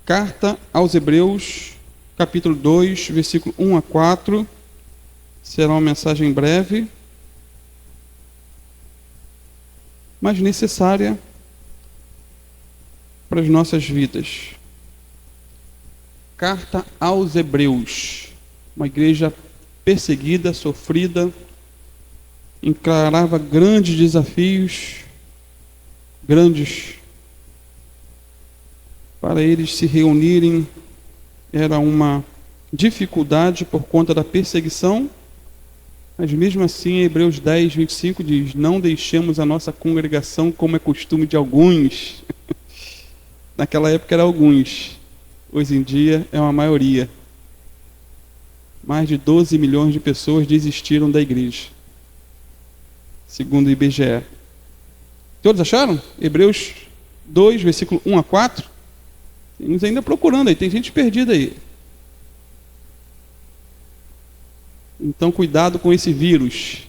Carta aos Hebreus, capítulo 2, versículo 1 a 4. Será uma mensagem breve, mas necessária para as nossas vidas. Carta aos Hebreus, uma igreja perseguida, sofrida, encarava grandes desafios, para eles se reunirem era uma dificuldade por conta da perseguição, mas mesmo assim, Hebreus 10, 25 diz: não deixemos a nossa congregação como é costume de alguns. Naquela época era alguns, hoje em dia é uma maioria. Mais de 12 milhões de pessoas desistiram da igreja, segundo o IBGE. Todos acharam? Hebreus 2, versículo 1 a 4. Temos ainda procurando aí, tem gente perdida aí. Então cuidado com esse vírus.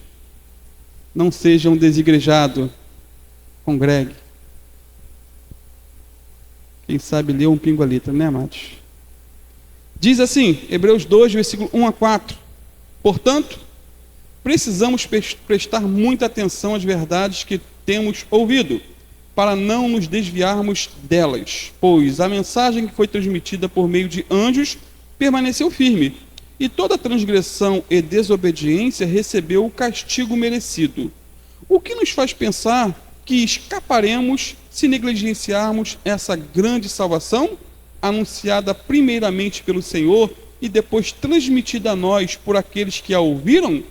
Não seja um desigrejado. Congregue. Quem sabe lê um pingo a letra, né, amados? Diz assim, Hebreus 2, versículo 1 a 4. Portanto, precisamos prestar muita atenção às verdades que temos ouvido, para não nos desviarmos delas, pois a mensagem que foi transmitida por meio de anjos permaneceu firme, e toda transgressão e desobediência recebeu o castigo merecido. O que nos faz pensar que escaparemos se negligenciarmos essa grande salvação, anunciada primeiramente pelo Senhor e depois transmitida a nós por aqueles que a ouviram,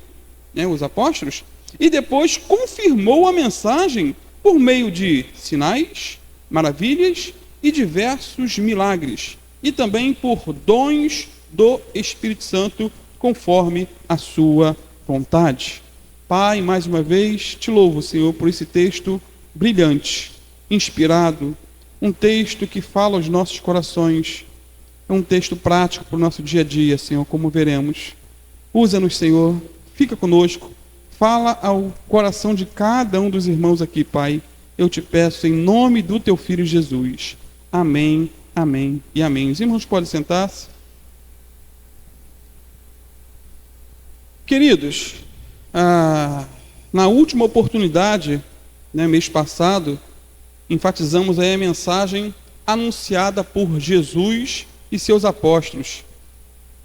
os apóstolos, e depois confirmou a mensagem por meio de sinais, maravilhas e diversos milagres, e também por dons do Espírito Santo, conforme a sua vontade. Pai, mais uma vez, te louvo, Senhor, por esse texto brilhante, inspirado, um texto que fala aos nossos corações, é um texto prático para o nosso dia a dia, Senhor, como veremos. Usa-nos, Senhor, fica conosco, fala ao coração de cada um dos irmãos aqui, Pai. Eu te peço em nome do teu Filho Jesus. Amém, amém e amém. Os irmãos podem sentar-se. Queridos, na última oportunidade, mês passado, enfatizamos aí a mensagem anunciada por Jesus e seus apóstolos.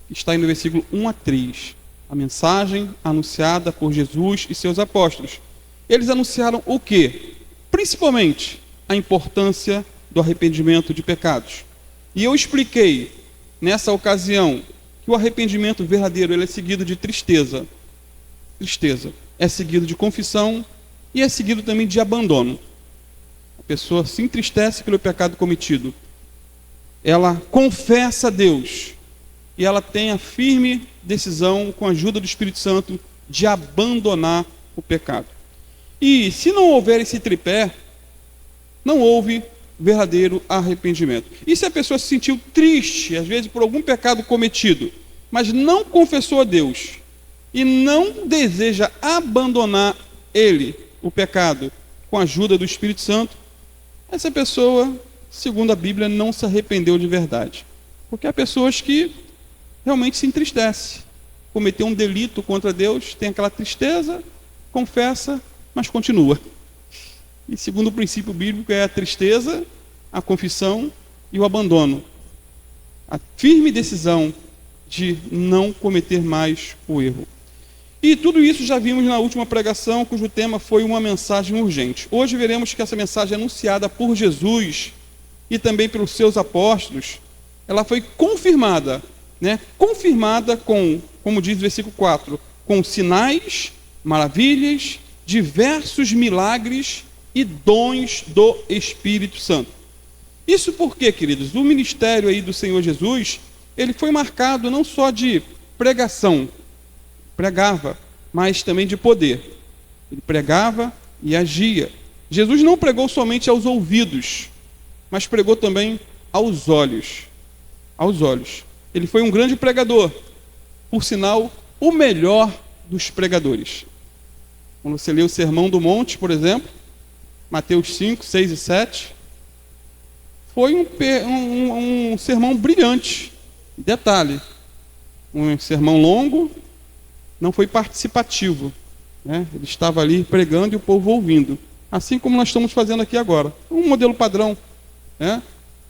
Está aí no versículo 1 a 3. A mensagem anunciada por Jesus e seus apóstolos. Eles anunciaram o quê? Principalmente a importância do arrependimento de pecados. E eu expliquei nessa ocasião que o arrependimento verdadeiro ele é seguido de tristeza. Tristeza. É seguido de confissão e é seguido também de abandono. A pessoa se entristece pelo pecado cometido. Ela confessa a Deus. E ela tem a firme decisão, com a ajuda do Espírito Santo, de abandonar o pecado. E se não houver esse tripé, não houve verdadeiro arrependimento. E se a pessoa se sentiu triste, às vezes por algum pecado cometido, mas não confessou a Deus, e não deseja abandonar o pecado, com a ajuda do Espírito Santo, essa pessoa, segundo a Bíblia, não se arrependeu de verdade. Porque há pessoas que realmente se entristece, cometeu um delito contra Deus, tem aquela tristeza, confessa, mas continua. E segundo o princípio bíblico é a tristeza, a confissão e o abandono. A firme decisão de não cometer mais o erro. E tudo isso já vimos na última pregação, cujo tema foi uma mensagem urgente. Hoje veremos que essa mensagem anunciada por Jesus e também pelos seus apóstolos, ela foi confirmada, confirmada com, como diz o versículo 4, com sinais, maravilhas, diversos milagres e dons do Espírito Santo. Isso porque, queridos, o ministério aí do Senhor Jesus, ele foi marcado não só de pregação, pregava, mas também de poder. Ele pregava e agia. Jesus não pregou somente aos ouvidos, mas pregou também aos olhos. Aos olhos. Ele foi um grande pregador, por sinal, o melhor dos pregadores. Quando você lê o Sermão do Monte, por exemplo, Mateus 5, 6 e 7, foi um sermão brilhante. Detalhe, um sermão longo, não foi participativo, né? Ele estava ali pregando e o povo ouvindo, assim como nós estamos fazendo aqui agora. Um modelo padrão, né?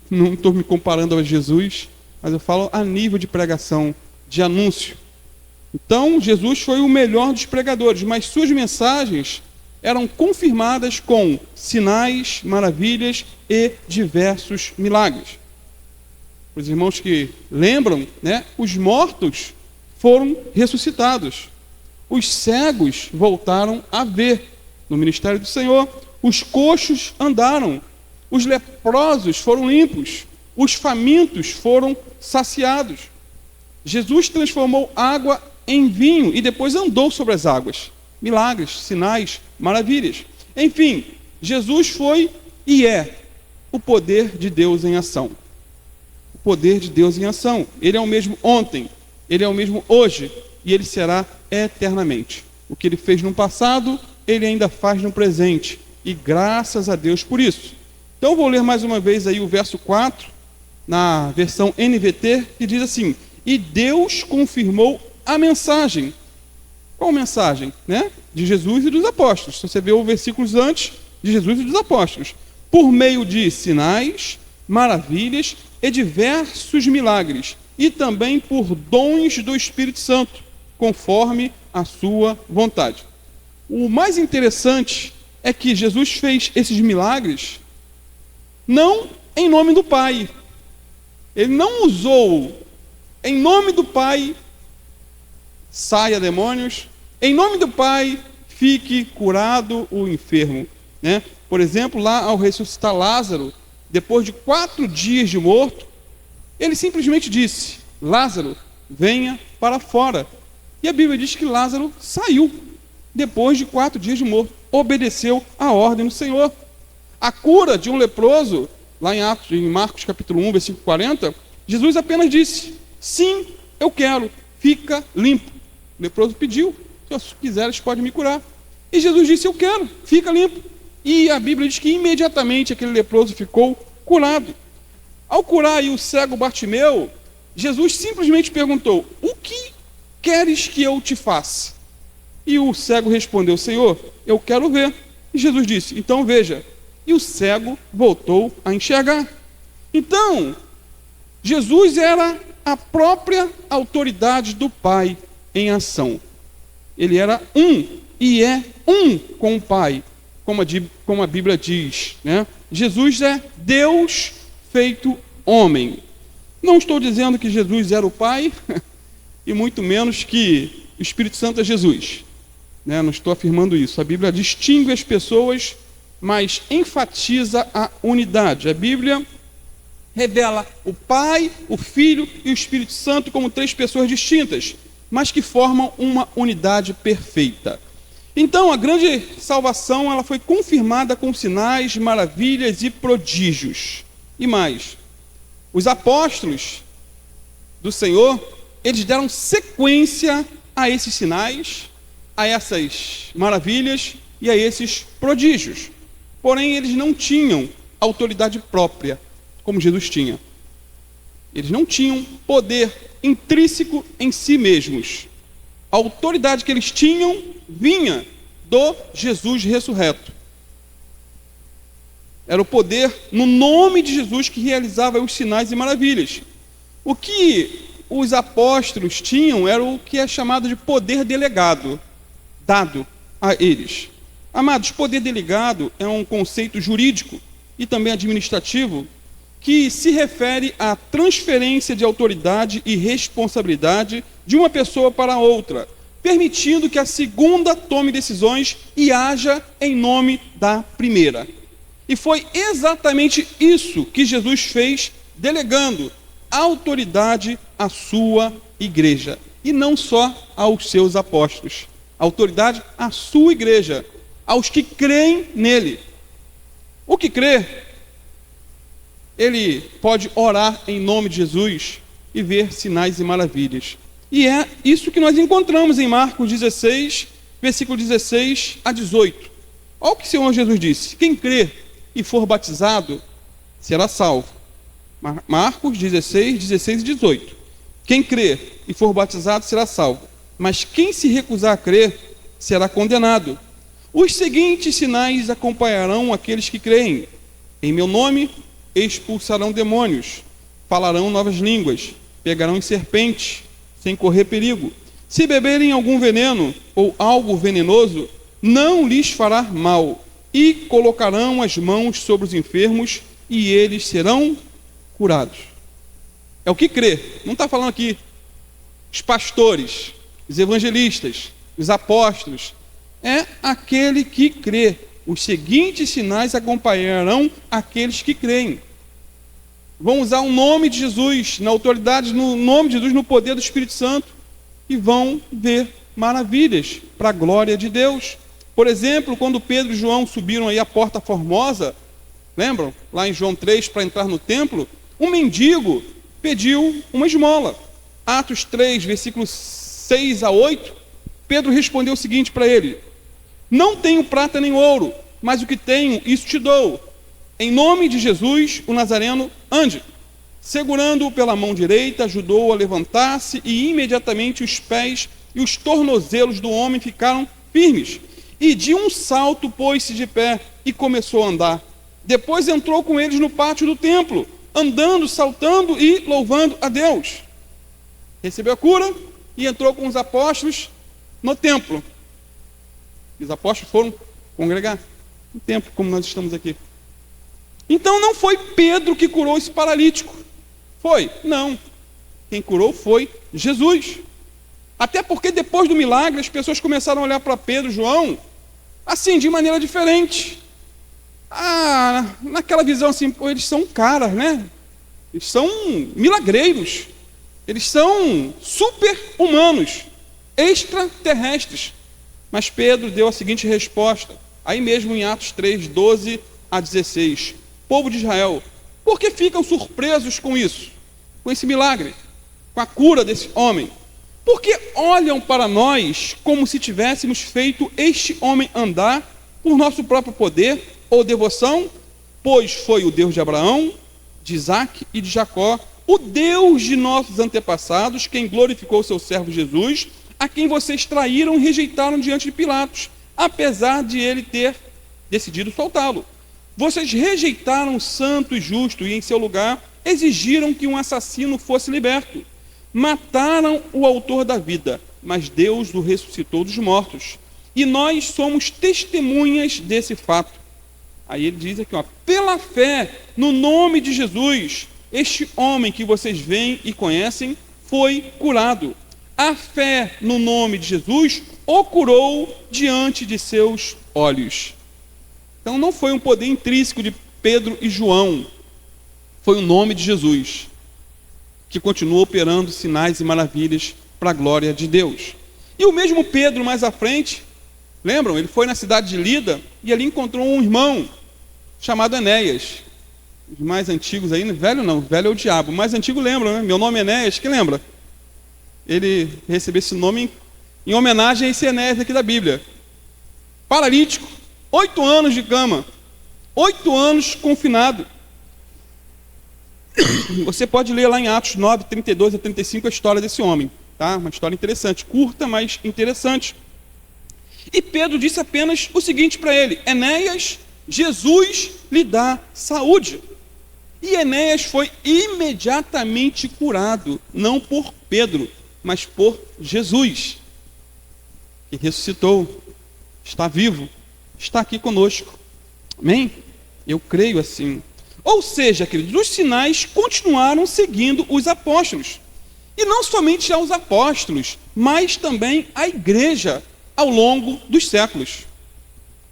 Não estou me comparando a Jesus, mas eu falo a nível de pregação, de anúncio. Então, Jesus foi o melhor dos pregadores, mas suas mensagens eram confirmadas com sinais, maravilhas e diversos milagres. Os irmãos que lembram, né, os mortos foram ressuscitados. Os cegos voltaram a ver no ministério do Senhor. Os coxos andaram. Os leprosos foram limpos. Os famintos foram saciados. Jesus transformou água em vinho e depois andou sobre as águas. Milagres, sinais, maravilhas. Enfim, Jesus foi e é o poder de Deus em ação. O poder de Deus em ação. Ele é o mesmo ontem, ele é o mesmo hoje e ele será eternamente. O que ele fez no passado, ele ainda faz no presente. E graças a Deus por isso. Então eu vou ler mais uma vez aí o verso 4, na versão NVT, que diz assim: e Deus confirmou a mensagem. Qual mensagem? Né? De Jesus e dos apóstolos. Se você vê o versículos antes, de Jesus e dos apóstolos. Por meio de sinais, maravilhas e diversos milagres. E também por dons do Espírito Santo, conforme a sua vontade. O mais interessante é que Jesus fez esses milagres não em nome do Pai. Ele não usou em nome do Pai, saia demônios. Em nome do Pai, fique curado o enfermo. Né? Por exemplo, lá ao ressuscitar Lázaro, depois de 4 dias de morto, ele simplesmente disse: Lázaro, venha para fora. E a Bíblia diz que Lázaro saiu depois de 4 dias de morto. Obedeceu a ordem do Senhor. A cura de um leproso, lá em Marcos capítulo 1, versículo 40, Jesus apenas disse: sim, eu quero, fica limpo. O leproso pediu: se quiseres pode me curar. E Jesus disse: eu quero, fica limpo. E a Bíblia diz que imediatamente aquele leproso ficou curado. Ao curar aí o cego Bartimeu, Jesus simplesmente perguntou: o que queres que eu te faça? E o cego respondeu: Senhor, eu quero ver. E Jesus disse: então veja. E o cego voltou a enxergar. Então, Jesus era a própria autoridade do Pai em ação. Ele era um e é um com o Pai, como a Bíblia diz, né? Jesus é Deus feito homem. Não estou dizendo que Jesus era o Pai e muito menos que o Espírito Santo é Jesus, né? Não estou afirmando isso. A Bíblia distingue as pessoas, mas enfatiza a unidade. A Bíblia revela o Pai, o Filho e o Espírito Santo como 3 pessoas distintas, mas que formam uma unidade perfeita. Então, a grande salvação ela foi confirmada com sinais, maravilhas e prodígios. E mais, os apóstolos do Senhor, eles deram sequência a esses sinais, a essas maravilhas e a esses prodígios. Porém, eles não tinham autoridade própria, como Jesus tinha. Eles não tinham poder intrínseco em si mesmos. A autoridade que eles tinham vinha do Jesus ressurreto. Era o poder no nome de Jesus que realizava os sinais e maravilhas. O que os apóstolos tinham era o que é chamado de poder delegado, dado a eles. Amados, poder delegado é um conceito jurídico e também administrativo que se refere à transferência de autoridade e responsabilidade de uma pessoa para outra, permitindo que a segunda tome decisões e haja em nome da primeira. E foi exatamente isso que Jesus fez, delegando autoridade à sua igreja, e não só aos seus apóstolos, autoridade à sua igreja, aos que creem nele. O que crê, ele pode orar em nome de Jesus e ver sinais e maravilhas. E é isso que nós encontramos em Marcos 16, versículo 16 a 18. Olha o que o Senhor Jesus disse: quem crê e for batizado será salvo, Marcos 16, 16 e 18. Quem crer e for batizado será salvo, mas quem se recusar a crer será condenado. Os seguintes sinais acompanharão aqueles que creem. Em meu nome expulsarão demônios, falarão novas línguas, pegarão em serpentes, sem correr perigo. Se beberem algum veneno ou algo venenoso, não lhes fará mal, e colocarão as mãos sobre os enfermos, e eles serão curados. É o que crê. Não está falando aqui os pastores, os evangelistas, os apóstolos. É aquele que crê. Os seguintes sinais acompanharão aqueles que creem. Vão usar o nome de Jesus, na autoridade, no nome de Jesus, no poder do Espírito Santo, e vão ver maravilhas para a glória de Deus. Por exemplo, quando Pedro e João subiram aí a Porta Formosa, lembram? Lá em João 3, para entrar no templo, um mendigo pediu uma esmola. Atos 3, versículos 6 a 8, Pedro respondeu o seguinte para ele: não tenho prata nem ouro, mas o que tenho, isso te dou. Em nome de Jesus, o Nazareno, ande. Segurando-o pela mão direita, ajudou-o a levantar-se, e imediatamente os pés e os tornozelos do homem ficaram firmes. E de um salto pôs-se de pé e começou a andar. Depois entrou com eles no pátio do templo, andando, saltando e louvando a Deus. Recebeu a cura e entrou com os apóstolos no templo. Os apóstolos foram congregar no templo, como nós estamos aqui. Então não foi Pedro que curou esse paralítico. Foi? Não. Quem curou foi Jesus. Até porque depois do milagre as pessoas começaram a olhar para Pedro e João assim, de maneira diferente. Naquela visão assim, pô, eles são caras, né? Eles são milagreiros. Eles são super-humanos, extraterrestres. Mas Pedro deu a seguinte resposta, aí mesmo em Atos 3, 12 a 16. Povo de Israel, por que ficam surpresos com isso? Com esse milagre? Com a cura desse homem? Porque olham para nós como se tivéssemos feito este homem andar por nosso próprio poder ou devoção? Pois foi o Deus de Abraão, de Isaque e de Jacó, o Deus de nossos antepassados, quem glorificou seu servo Jesus, a quem vocês traíram e rejeitaram diante de Pilatos, apesar de ele ter decidido soltá-lo. Vocês rejeitaram o santo e justo e, em seu lugar, exigiram que um assassino fosse liberto. Mataram o autor da vida, mas Deus o ressuscitou dos mortos. E nós somos testemunhas desse fato. Aí ele diz aqui, pela fé no nome de Jesus, este homem que vocês veem e conhecem foi curado. A fé no nome de Jesus o curou diante de seus olhos. Então não foi um poder intrínseco de Pedro e João, foi o nome de Jesus, que continua operando sinais e maravilhas para a glória de Deus. E o mesmo Pedro, mais à frente, lembram? Ele foi na cidade de Lida e ali encontrou um irmão chamado Enéas. Os mais antigos aí, velho não, velho é o diabo. O mais antigo lembra, né? Meu nome é Enéas, quem lembra? Ele recebeu esse nome em homenagem a esse Enéas aqui da Bíblia. Paralítico, 8 anos de cama, 8 anos confinado. Você pode ler lá em Atos 9, 32 a 35 a história desse homem, tá? Uma história interessante, curta, mas interessante. E Pedro disse apenas o seguinte para ele: Enéas, Jesus lhe dá saúde. E Enéas foi imediatamente curado, não por Pedro, mas por Jesus, que ressuscitou, está vivo, está aqui conosco. Amém? Eu creio assim. Ou seja, queridos, os sinais continuaram seguindo os apóstolos. E não somente aos apóstolos, mas também à igreja ao longo dos séculos.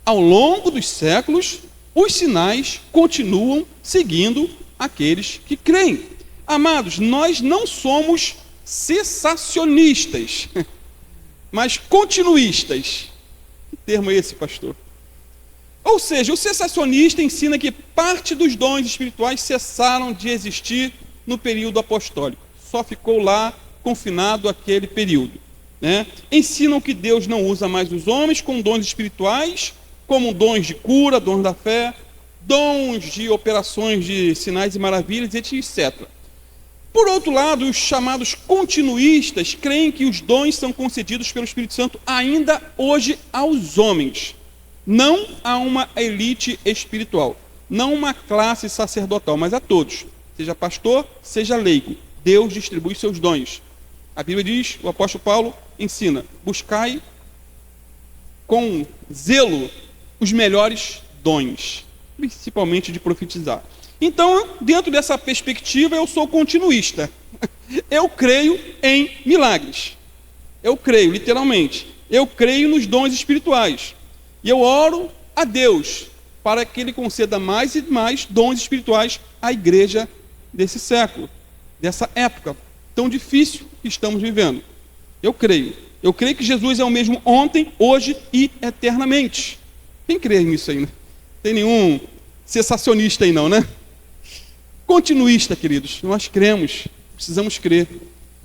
Ao longo dos séculos, os sinais continuam seguindo aqueles que creem. Amados, nós não somos cessacionistas, mas continuistas. Que termo é esse, pastor? Ou seja, o cessacionista ensina que parte dos dons espirituais cessaram de existir no período apostólico. Só ficou lá confinado aquele período, né? Ensinam que Deus não usa mais os homens com dons espirituais, como dons de cura, dons da fé, dons de operações de sinais e maravilhas, etc. Por outro lado, os chamados continuistas creem que os dons são concedidos pelo Espírito Santo ainda hoje aos homens, não a uma elite espiritual, não uma classe sacerdotal, mas a todos, seja pastor, seja leigo. Deus distribui seus dons. A Bíblia diz, o apóstolo Paulo ensina: buscai com zelo os melhores dons, principalmente de profetizar. Então, dentro dessa perspectiva, eu sou continuista. Eu creio em milagres. Eu creio, literalmente. Eu creio nos dons espirituais. E eu oro a Deus para que Ele conceda mais e mais dons espirituais à igreja desse século, dessa época tão difícil que estamos vivendo. Eu creio. Eu creio que Jesus é o mesmo ontem, hoje e eternamente. Quem crê nisso aí, né? Não tem nenhum cessacionista aí não, né? Continuista, queridos, nós cremos, precisamos crer,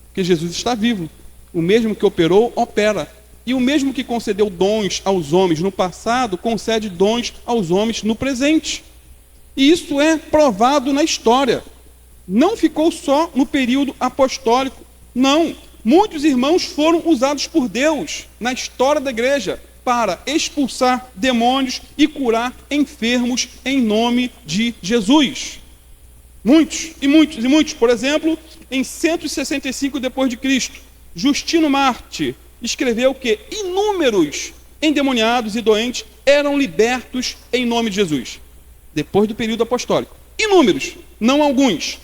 porque Jesus está vivo. O mesmo que operou, opera. E o mesmo que concedeu dons aos homens no passado, concede dons aos homens no presente. E isso é provado na história. Não ficou só no período apostólico. Não. Muitos irmãos foram usados por Deus na história da igreja para expulsar demônios e curar enfermos em nome de Jesus. Muitos, e muitos, e muitos. Por exemplo, em 165 depois de Cristo, Justino Mártir escreveu que inúmeros endemoniados e doentes eram libertos em nome de Jesus, depois do período apostólico. Inúmeros, não alguns.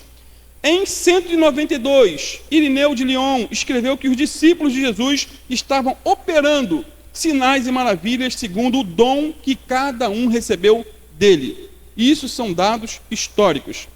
Em 192, Irineu de Lyon escreveu que os discípulos de Jesus estavam operando sinais e maravilhas segundo o dom que cada um recebeu dele. Isso são dados históricos.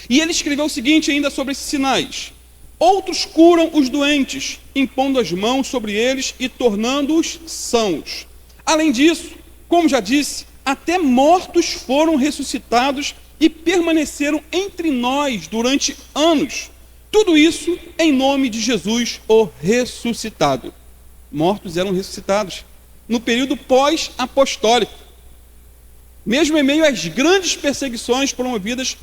E ele escreveu o seguinte ainda sobre esses sinais: outros curam os doentes, impondo as mãos sobre eles e tornando-os sãos. Além disso, como já disse, até mortos foram ressuscitados e permaneceram entre nós durante anos. Tudo isso em nome de Jesus, o ressuscitado. Mortos eram ressuscitados no período pós-apostólico, mesmo em meio às grandes perseguições promovidas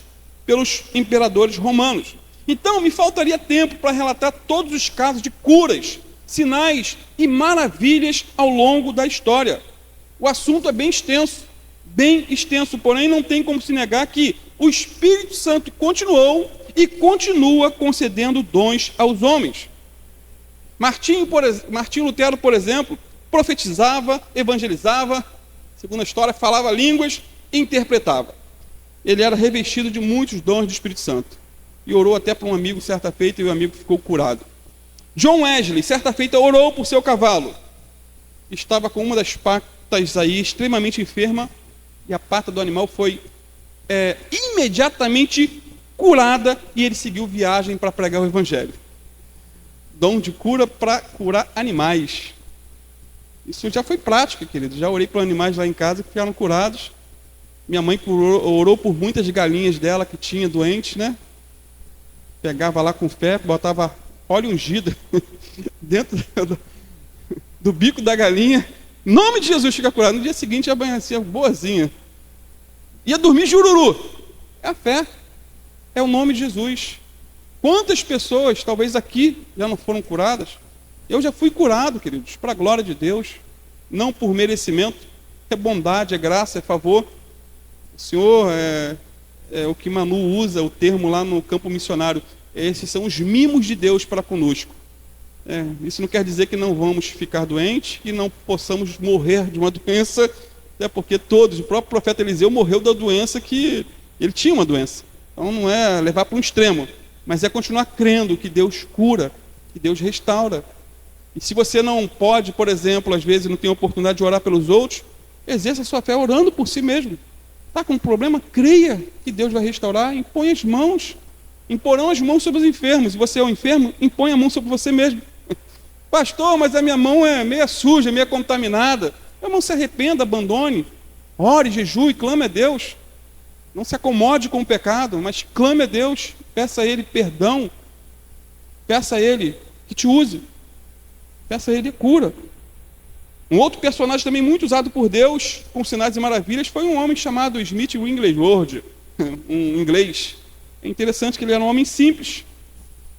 pelos imperadores romanos. Então, me faltaria tempo para relatar todos os casos de curas, sinais e maravilhas ao longo da história. O assunto é bem extenso, porém não tem como se negar que o Espírito Santo continuou e continua concedendo dons aos homens. Martinho Lutero, por exemplo, profetizava, evangelizava, segundo a história, falava línguas e interpretava. Ele era revestido de muitos dons do Espírito Santo. E orou até para um amigo certa feita e o amigo ficou curado. John Wesley, certa feita, orou por seu cavalo. Estava com uma das patas aí extremamente enferma e a pata do animal foi imediatamente curada e ele seguiu viagem para pregar o evangelho. Dom de cura para curar animais. Isso já foi prática, querido. Já orei para animais lá em casa que ficaram curados. Minha mãe orou por muitas galinhas dela que tinha doentes, né? Pegava lá com fé, botava óleo ungido dentro do bico da galinha. Em nome de Jesus, fica curado. No dia seguinte, amanhecia boazinha. Ia dormir jururu. É a fé. É o nome de Jesus. Quantas pessoas, talvez aqui, já não foram curadas? Eu já fui curado, queridos, para a glória de Deus. Não por merecimento. É bondade, é graça, é favor. O Senhor, o que Manu usa, o termo lá no campo missionário, esses são os mimos de Deus para conosco. Isso não quer dizer que não vamos ficar doentes e não possamos morrer de uma doença, até porque todos, o próprio profeta Eliseu morreu da doença que ele tinha uma doença. Então não é levar para um extremo, mas é continuar crendo que Deus cura, que Deus restaura. E se você não pode, por exemplo, às vezes não tem oportunidade de orar pelos outros, exerça a sua fé orando por si mesmo. Está com um problema? Creia que Deus vai restaurar, impõe as mãos. Imporão as mãos sobre os enfermos. Se você é um enfermo, impõe a mão sobre você mesmo. Pastor, mas a minha mão é meia suja, meia contaminada. Meu irmão, se arrependa, abandone. Ore, jejue, clame a Deus. Não se acomode com o pecado, mas clame a Deus. Peça a Ele perdão. Peça a Ele que te use. Peça a Ele cura. Um outro personagem também muito usado por Deus, com sinais e maravilhas, foi um homem chamado Smith Wigglesworth, um inglês. É interessante que ele era um homem simples,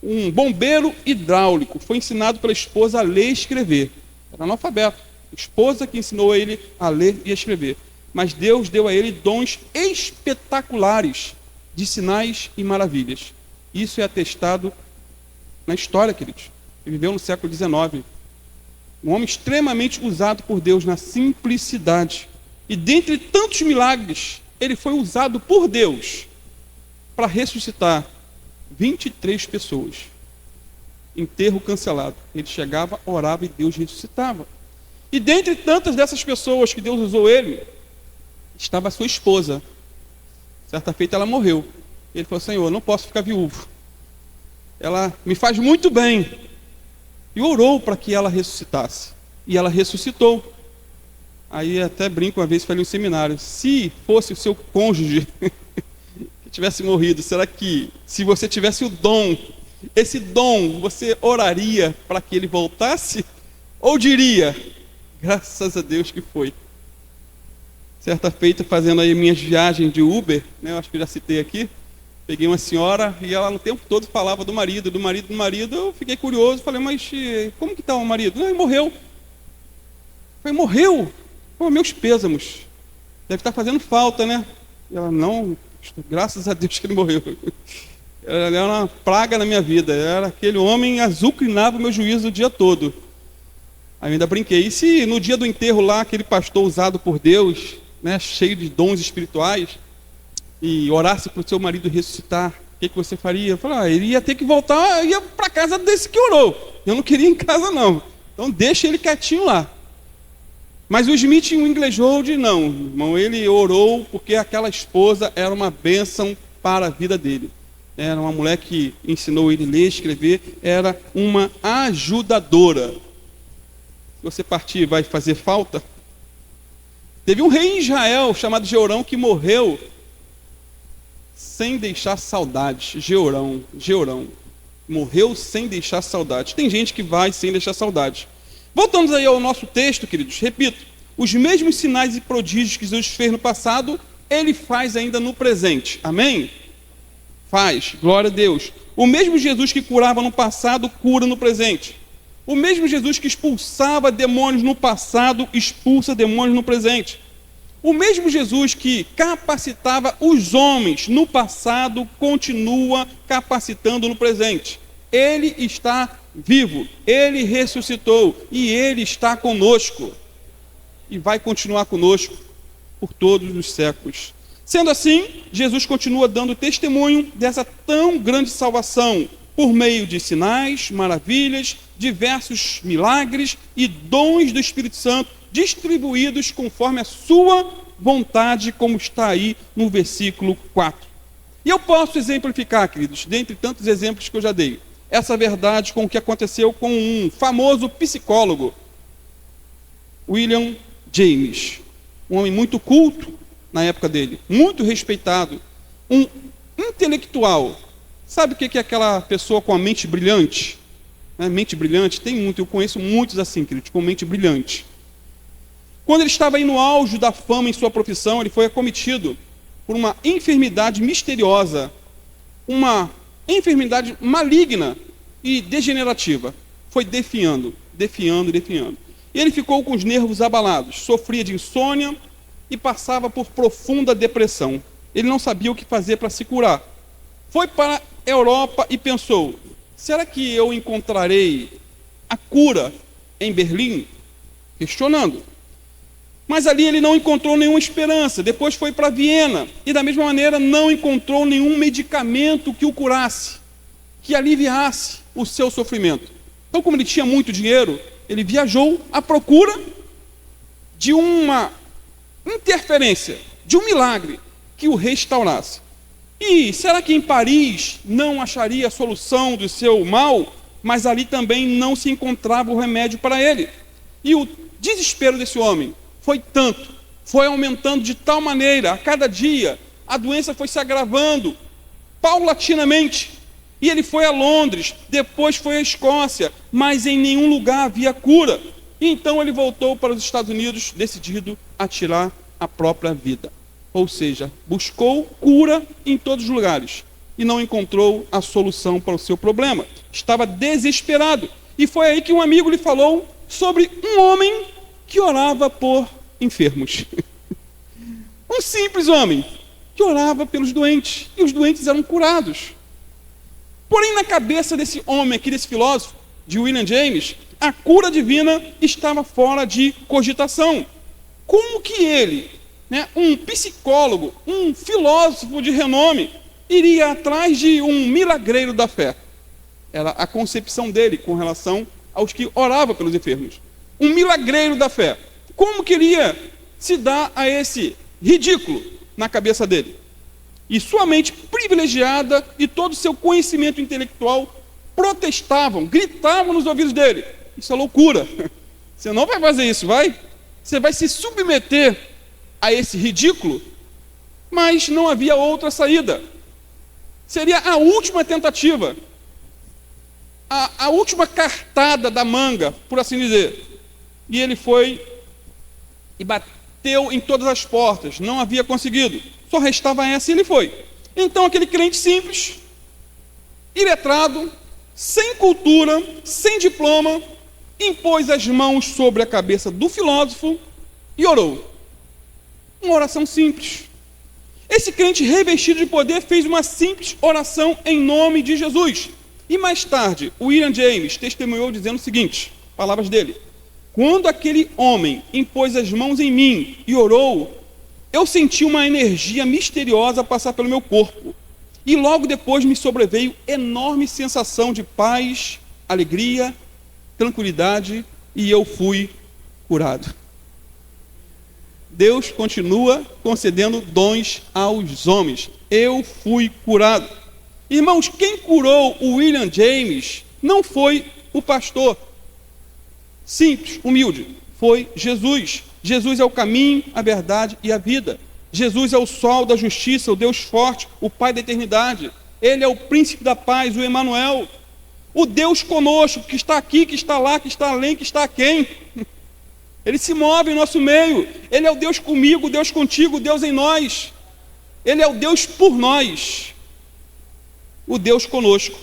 um bombeiro hidráulico. Foi ensinado pela esposa a ler e escrever. Era analfabeto. A esposa que ensinou ele a ler e a escrever. Mas Deus deu a ele dons espetaculares de sinais e maravilhas. Isso é atestado na história, queridos. Ele viveu no século XIX. Um homem extremamente usado por Deus na simplicidade. E dentre tantos milagres, ele foi usado por Deus para ressuscitar 23 pessoas. Enterro cancelado. Ele chegava, orava e Deus ressuscitava. E dentre tantas dessas pessoas que Deus usou ele, estava a sua esposa. Certa feita ela morreu. Ele falou: Senhor, não posso ficar viúvo. Ela me faz muito bem. E orou para que ela ressuscitasse. E ela ressuscitou. Aí até brinco, uma vez falei no seminário: se fosse o seu cônjuge que tivesse morrido, será que se você tivesse o dom, esse dom, você oraria para que ele voltasse? Ou diria: graças a Deus que foi? Certa feita, fazendo aí minhas viagens de Uber, né, eu acho que eu já citei aqui, peguei uma senhora e ela no tempo todo falava do marido. Eu fiquei curioso, falei: mas como que está o marido? Não, ele morreu. Eu falei: morreu? Pô, meus pêsamos. Deve estar fazendo falta, né? E ela: não, graças a Deus que ele morreu. Ele era uma praga na minha vida. Era aquele homem azucrinava o meu juízo o dia todo. Aí eu ainda brinquei: e se no dia do enterro lá, aquele pastor usado por Deus, né, cheio de dons espirituais, e orasse para o seu marido ressuscitar, o que você faria? Eu falei: ele ia ter que voltar, ia para casa desse que orou. Eu não queria ir em casa, não. Então deixa ele quietinho lá. Mas o Smith Wigglesworth não, irmão. Ele orou porque aquela esposa era uma bênção para a vida dele. Era uma mulher que ensinou ele a ler e escrever. Era uma ajudadora. Se você partir, vai fazer falta. Teve um rei em Israel chamado Jeorão que morreu sem deixar saudades. Jeorão. Morreu sem deixar saudades. Tem gente que vai sem deixar saudades. Voltamos aí ao nosso texto, queridos. Repito, os mesmos sinais e prodígios que Jesus fez no passado, ele faz ainda no presente. Amém? Faz, glória a Deus. O mesmo Jesus que curava no passado, cura no presente. O mesmo Jesus que expulsava demônios no passado, expulsa demônios no presente. O mesmo Jesus que capacitava os homens no passado, continua capacitando no presente. Ele está vivo, ele ressuscitou e ele está conosco. E vai continuar conosco por todos os séculos. Sendo assim, Jesus continua dando testemunho dessa tão grande salvação por meio de sinais, maravilhas, diversos milagres e dons do Espírito Santo distribuídos conforme a sua vontade, como está aí no versículo 4. E eu posso exemplificar, queridos, dentre tantos exemplos que eu já dei, essa verdade com o que aconteceu com um famoso psicólogo, William James, um homem muito culto na época dele, muito respeitado, um intelectual. Sabe o que é aquela pessoa com a mente brilhante? Mente brilhante, tem muito, eu conheço muitos assim, queridos, com mente brilhante. Quando ele estava aí no auge da fama em sua profissão, ele foi acometido por uma enfermidade misteriosa, uma enfermidade maligna e degenerativa. Foi definhando. E ele ficou com os nervos abalados, sofria de insônia e passava por profunda depressão. Ele não sabia o que fazer para se curar. Foi para a Europa e pensou: será que eu encontrarei a cura em Berlim? Questionando. Mas ali ele não encontrou nenhuma esperança. Depois foi para Viena e da mesma maneira não encontrou nenhum medicamento que o curasse, que aliviasse o seu sofrimento. Então, como ele tinha muito dinheiro, ele viajou à procura de uma interferência, de um milagre que o restaurasse. E será que em Paris não acharia a solução do seu mal? Mas ali também não se encontrava o remédio para ele. E o desespero desse homem foi tanto, foi aumentando de tal maneira, a cada dia, a doença foi se agravando, paulatinamente. E ele foi a Londres, depois foi à Escócia, mas em nenhum lugar havia cura. E então ele voltou para os Estados Unidos, decidido a tirar a própria vida. Ou seja, buscou cura em todos os lugares e não encontrou a solução para o seu problema. Estava desesperado. E foi aí que um amigo lhe falou sobre um homem que orava por enfermos. Um simples homem que orava pelos doentes, e os doentes eram curados. Porém, na cabeça desse homem aqui, desse filósofo, de William James, a cura divina estava fora de cogitação. Como que ele, um psicólogo, um filósofo de renome, iria atrás de um milagreiro da fé? Era a concepção dele com relação aos que oravam pelos enfermos. Um milagreiro da fé. Como queria se dar a esse ridículo na cabeça dele? E sua mente privilegiada e todo o seu conhecimento intelectual protestavam, gritavam nos ouvidos dele: isso é loucura, você não vai fazer isso, vai? Você vai se submeter a esse ridículo? Mas não havia outra saída. Seria a última tentativa, a última cartada da manga, por assim dizer. E ele foi e bateu em todas as portas, não havia conseguido, só restava essa e ele foi. Então aquele crente simples, iletrado, sem cultura, sem diploma, impôs as mãos sobre a cabeça do filósofo e orou. Uma oração simples. Esse crente revestido de poder fez uma simples oração em nome de Jesus. E mais tarde, o William James testemunhou dizendo o seguinte, palavras dele: quando aquele homem impôs as mãos em mim e orou, eu senti uma energia misteriosa passar pelo meu corpo. E logo depois me sobreveio enorme sensação de paz, alegria, tranquilidade, e eu fui curado. Deus continua concedendo dons aos homens. Eu fui curado. Irmãos, quem curou o William James não foi o pastor simples, humilde, foi Jesus. Jesus é o caminho, a verdade e a vida. Jesus é o sol da justiça, o Deus forte, o Pai da eternidade. Ele é o príncipe da paz, o Emanuel. O Deus conosco, que está aqui, que está lá, que está além, que está aquém. Ele se move em nosso meio. Ele é o Deus comigo, o Deus contigo, o Deus em nós. Ele é o Deus por nós. O Deus conosco.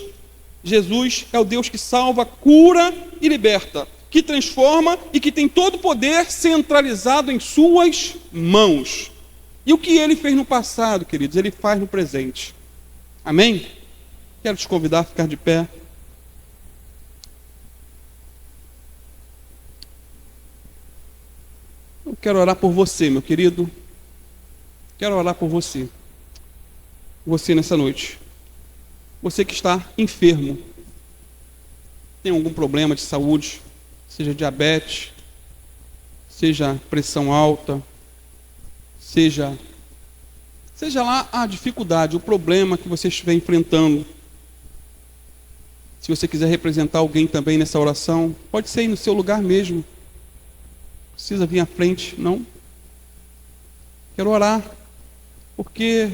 Jesus é o Deus que salva, cura e liberta, que transforma e que tem todo o poder centralizado em suas mãos. E o que ele fez no passado, queridos, ele faz no presente. Amém? Quero te convidar a ficar de pé. Eu quero orar por você, meu querido. Quero orar por você. Você nessa noite. Você que está enfermo. Tem algum problema de saúde, seja diabetes, seja pressão alta, seja lá a dificuldade, o problema que você estiver enfrentando. Se você quiser representar alguém também nessa oração, pode ser aí no seu lugar mesmo. Precisa vir à frente, não? Quero orar, porque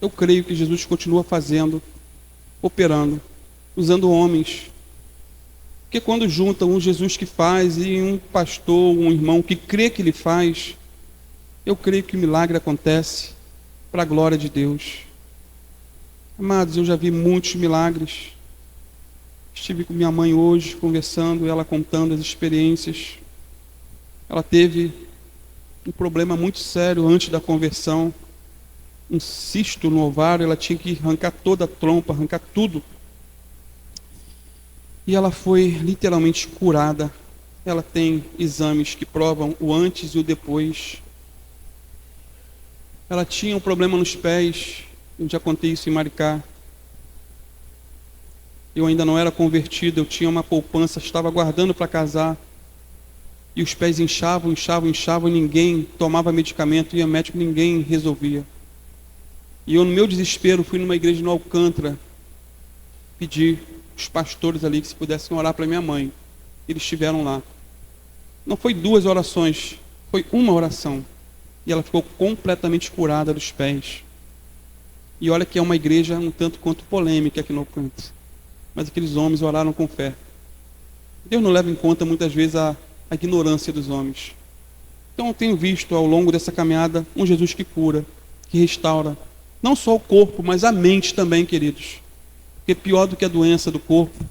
eu creio que Jesus continua fazendo, operando, usando homens. Porque quando junta um Jesus que faz e um pastor, um irmão que crê que ele faz, eu creio que o milagre acontece para a glória de Deus. Amados, eu já vi muitos milagres. Estive com minha mãe hoje, conversando, ela contando as experiências. Ela teve um problema muito sério antes da conversão. Um cisto no ovário, ela tinha que arrancar toda a trompa, arrancar tudo. E ela foi literalmente curada. Ela tem exames que provam o antes e o depois. Ela tinha um problema nos pés. Eu já contei isso em Maricá. Eu ainda não era convertido, eu tinha uma poupança, estava guardando para casar. E os pés inchavam, e ninguém tomava medicamento, ia médico, ninguém resolvia. E eu, no meu desespero, fui numa igreja no Alcântara, pedir os pastores ali que se pudessem orar para minha mãe. Eles estiveram lá. Não foi 2 orações, foi uma oração. E ela ficou completamente curada dos pés. E olha que é uma igreja um tanto quanto polêmica aqui no Alcântara. Mas aqueles homens oraram com fé. Deus não leva em conta muitas vezes a ignorância dos homens. Então eu tenho visto ao longo dessa caminhada um Jesus que cura, que restaura, não só o corpo, mas a mente também, queridos. Porque pior do que a doença do corpo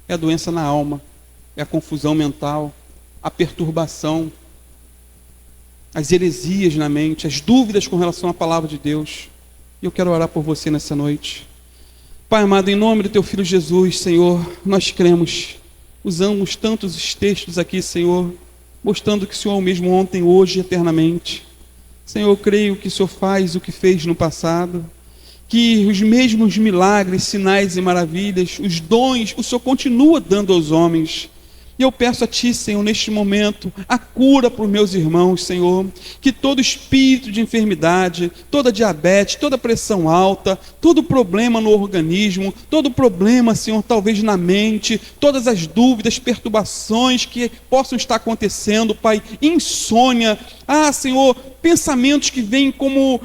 é a doença na alma, é a confusão mental, a perturbação, as heresias na mente, as dúvidas com relação à palavra de Deus. E eu quero orar por você nessa noite. Pai amado, em nome do Teu Filho Jesus, Senhor, nós cremos, usamos tantos textos aqui, Senhor, mostrando que o Senhor é o mesmo ontem, hoje e eternamente. Senhor, eu creio que o Senhor faz o que fez no passado, que os mesmos milagres, sinais e maravilhas, os dons, o Senhor continua dando aos homens. E eu peço a Ti, Senhor, neste momento, a cura para os meus irmãos, Senhor, que todo espírito de enfermidade, toda diabetes, toda pressão alta, todo problema no organismo, todo problema, Senhor, talvez na mente, todas as dúvidas, perturbações que possam estar acontecendo, Pai, insônia, Senhor, pensamentos que vêm como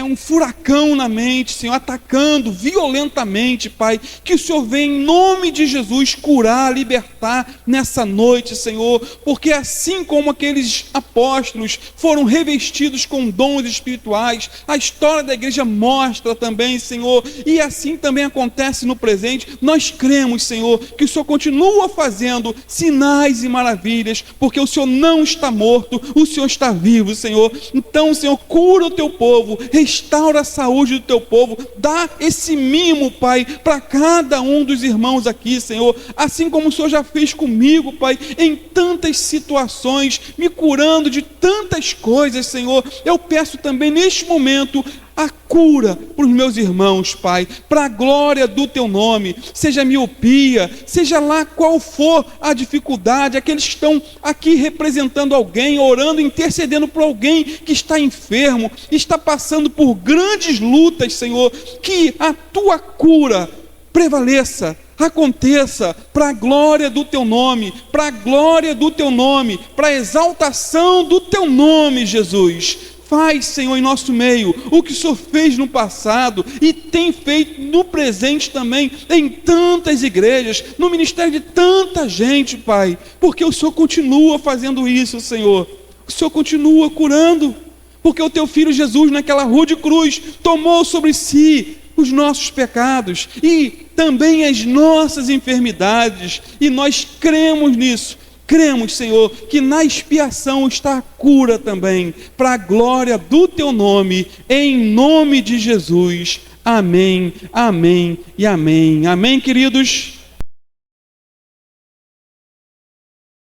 um furacão na mente, Senhor, atacando violentamente, Pai, que o Senhor venha em nome de Jesus curar, libertar nessa noite, Senhor, porque assim como aqueles apóstolos foram revestidos com dons espirituais, a história da igreja mostra também, Senhor, e assim também acontece no presente. Nós cremos, Senhor, que o Senhor continua fazendo sinais e maravilhas, porque o Senhor não está morto, o Senhor está vivo, Senhor. Então, Senhor, cura o Teu povo, restaura a saúde do Teu povo, dá esse mimo, Pai, para cada um dos irmãos aqui, Senhor, assim como o Senhor já fez comigo, Pai, em tantas situações, me curando de tantas coisas, Senhor. Eu peço também neste momento a cura para os meus irmãos, Pai, para a glória do Teu nome, seja miopia, seja lá qual for a dificuldade, aqueles que estão aqui representando alguém, orando, intercedendo por alguém que está enfermo, está passando por grandes lutas, Senhor, que a Tua cura prevaleça, aconteça para a glória do Teu nome, para a glória do Teu nome, para a exaltação do Teu nome, Jesus. Faz, Senhor, em nosso meio o que o Senhor fez no passado e tem feito no presente também, em tantas igrejas, no ministério de tanta gente, Pai, porque o Senhor continua fazendo isso, Senhor. O Senhor continua curando, porque o Teu Filho Jesus, naquela rude cruz, tomou sobre si os nossos pecados e também as nossas enfermidades, e nós cremos nisso. Cremos, Senhor, que na expiação está a cura também, para a glória do Teu nome, em nome de Jesus. Amém, amém e amém. Amém, queridos?